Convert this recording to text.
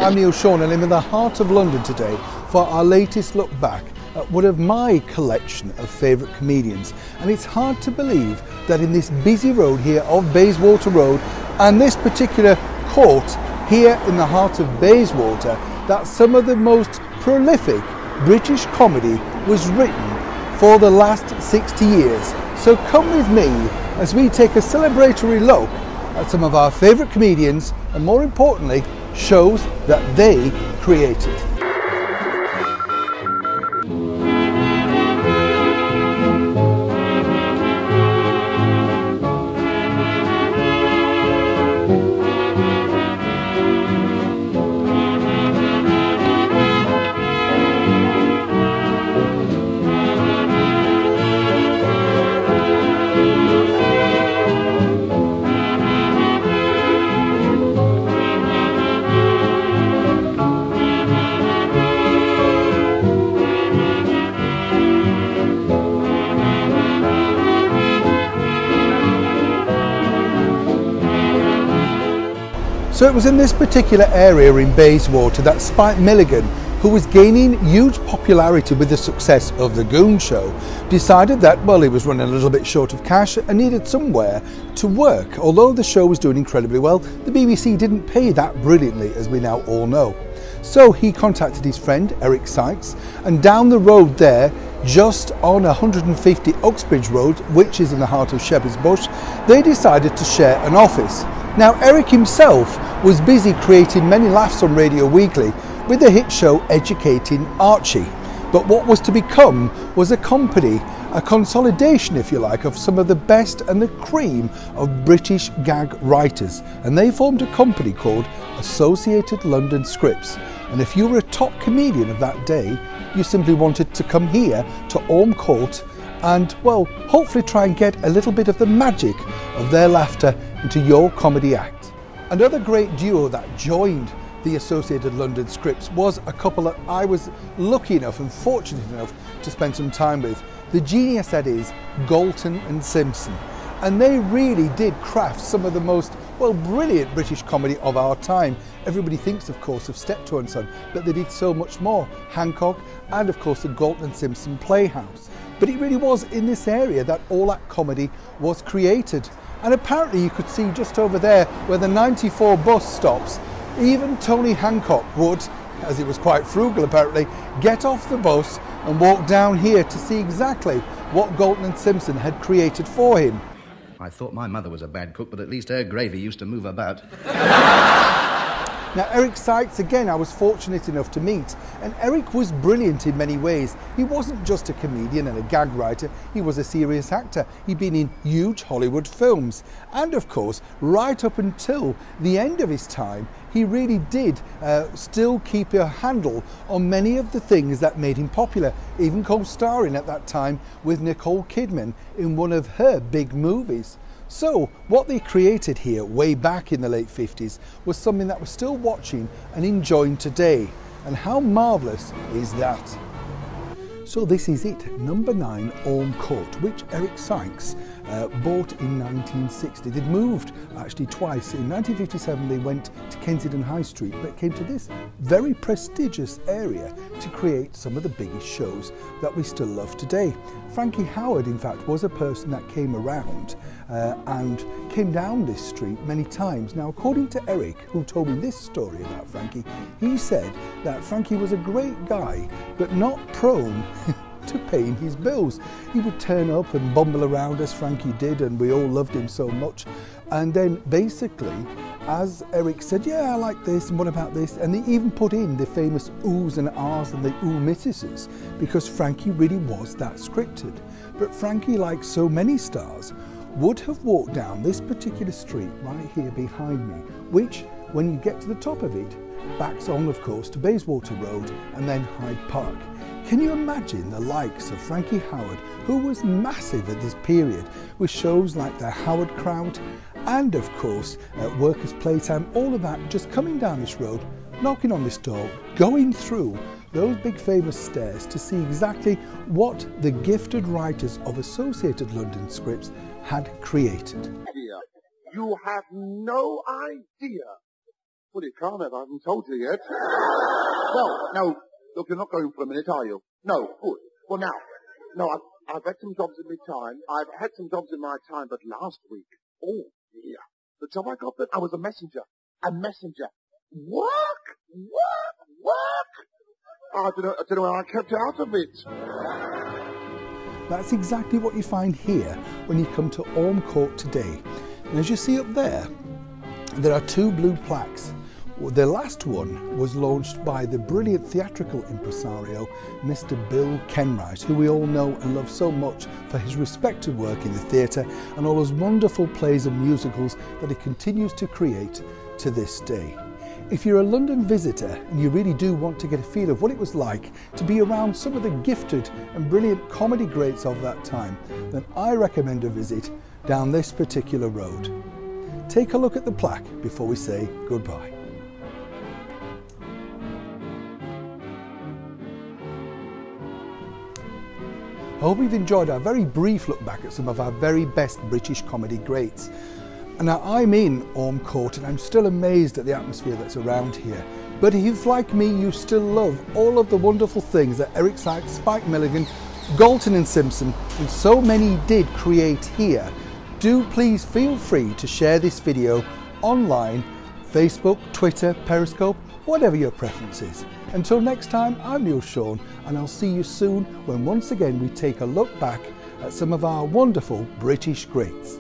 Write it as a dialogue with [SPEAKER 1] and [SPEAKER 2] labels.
[SPEAKER 1] I'm Neil Shawn and I'm in the heart of London today for our latest look back at one of my collection of favourite comedians, and it's hard to believe that in this busy road here of Bayswater Road and this particular court here in the heart of Bayswater that some of the most prolific British comedy was written for the last 60 years. So come with me as we take a celebratory look at some of our favourite comedians and, more importantly, shows that they created. So it was in this particular area in Bayswater that Spike Milligan, who was gaining huge popularity with the success of the Goons show, decided that, well, he was running a little bit short of cash and needed somewhere to work. Although the show was doing incredibly well, the BBC didn't pay that brilliantly, as we now all know. So he contacted his friend Eric Sykes, and down the road there, just on 150 Uxbridge Road, which is in the heart of Shepherd's Bush, they decided to share an office. Now, Eric himself was busy creating many laughs on Radio Weekly with the hit show Educating Archie. But what was to become was a company, a consolidation, if you like, of some of the best and the cream of British gag writers. And they formed a company called Associated London Scripts. And if you were a top comedian of that day, you simply wanted to come here to Orme Court and, well, hopefully try and get a little bit of the magic of their laughter into your comedy act. Another great duo that joined the Associated London Scripts was a couple that I was lucky enough and fortunate enough to spend some time with. The genius that is Galton and Simpson. And they really did craft some of the most, well, brilliant British comedy of our time. Everybody thinks, of course, of Steptoe and Son, but they did so much more. Hancock and, of course, the Galton and Simpson Playhouse. But it really was in this area that all that comedy was created. And apparently you could see just over there where the 94 bus stops, even Tony Hancock would, as he was quite frugal apparently, get off the bus and walk down here to see exactly what Galton and Simpson had created for him.
[SPEAKER 2] I thought my mother was a bad cook, but at least her gravy used to move about.
[SPEAKER 1] Now, Eric Sykes, again, I was fortunate enough to meet, and Eric was brilliant in many ways. He wasn't just a comedian and a gag writer, he was a serious actor. He'd been in huge Hollywood films. And of course, right up until the end of his time, he really did still keep a handle on many of the things that made him popular, even co-starring at that time with Nicole Kidman in one of her big movies. So what they created here way back in the late 50s was something that we're still watching and enjoying today. And how marvellous is that? So this is it, number 9 Orme Court, which Eric Sykes bought in 1960. They'd moved actually twice. In 1957 they went to Kensington High Street, but came to this very prestigious area to create some of the biggest shows that we still love today. Frankie Howard, in fact, was a person that came around and came down this street many times. Now, according to Eric, who told me this story about Frankie, he said that Frankie was a great guy, but not prone to paying his bills. He would turn up and bumble around as Frankie did, and we all loved him so much. And then basically, as Eric said, yeah, I like this, and what about this? And they even put in the famous oohs and ahs and the ooh missuses, because Frankie really was that scripted. But Frankie, like so many stars, would have walked down this particular street right here behind me, which, when you get to the top of it, backs on, of course, to Bayswater Road and then Hyde Park. Can you imagine the likes of Frankie Howard, who was massive at this period, with shows like the Howard Crowd and, of course, Workers' Playtime, all of that, just coming down this road, knocking on this door, going through those big famous stairs to see exactly what the gifted writers of Associated London Scripts had created.
[SPEAKER 3] You have no idea. Well, you can't have. I haven't told you yet. No. Look, you're not going for a minute, are you? No. Good. Well, now. No, I've had some jobs in my time. I've had some jobs in my time, but last week, oh, dear. The job I got, I was a messenger. A messenger. Work! I don't know how I kept out of it.
[SPEAKER 1] That's exactly what you find here when you come to Orme Court today. And as you see up there are two blue plaques. The last one was launched by the brilliant theatrical impresario, Mr. Bill Kenwright, who we all know and love so much for his respected work in the theatre and all his wonderful plays and musicals that he continues to create to this day. If you're a London visitor and you really do want to get a feel of what it was like to be around some of the gifted and brilliant comedy greats of that time, then I recommend a visit down this particular road. Take a look at the plaque before we say goodbye. I hope you've enjoyed our very brief look back at some of our very best British comedy greats. And now I'm in Orme Court and I'm still amazed at the atmosphere that's around here. But if, like me, you still love all of the wonderful things that Eric Sykes, Spike Milligan, Galton and Simpson and so many did create here, do please feel free to share this video online, Facebook, Twitter, Periscope, whatever your preference is. Until next time, I'm Neil Sean and I'll see you soon when once again we take a look back at some of our wonderful British greats.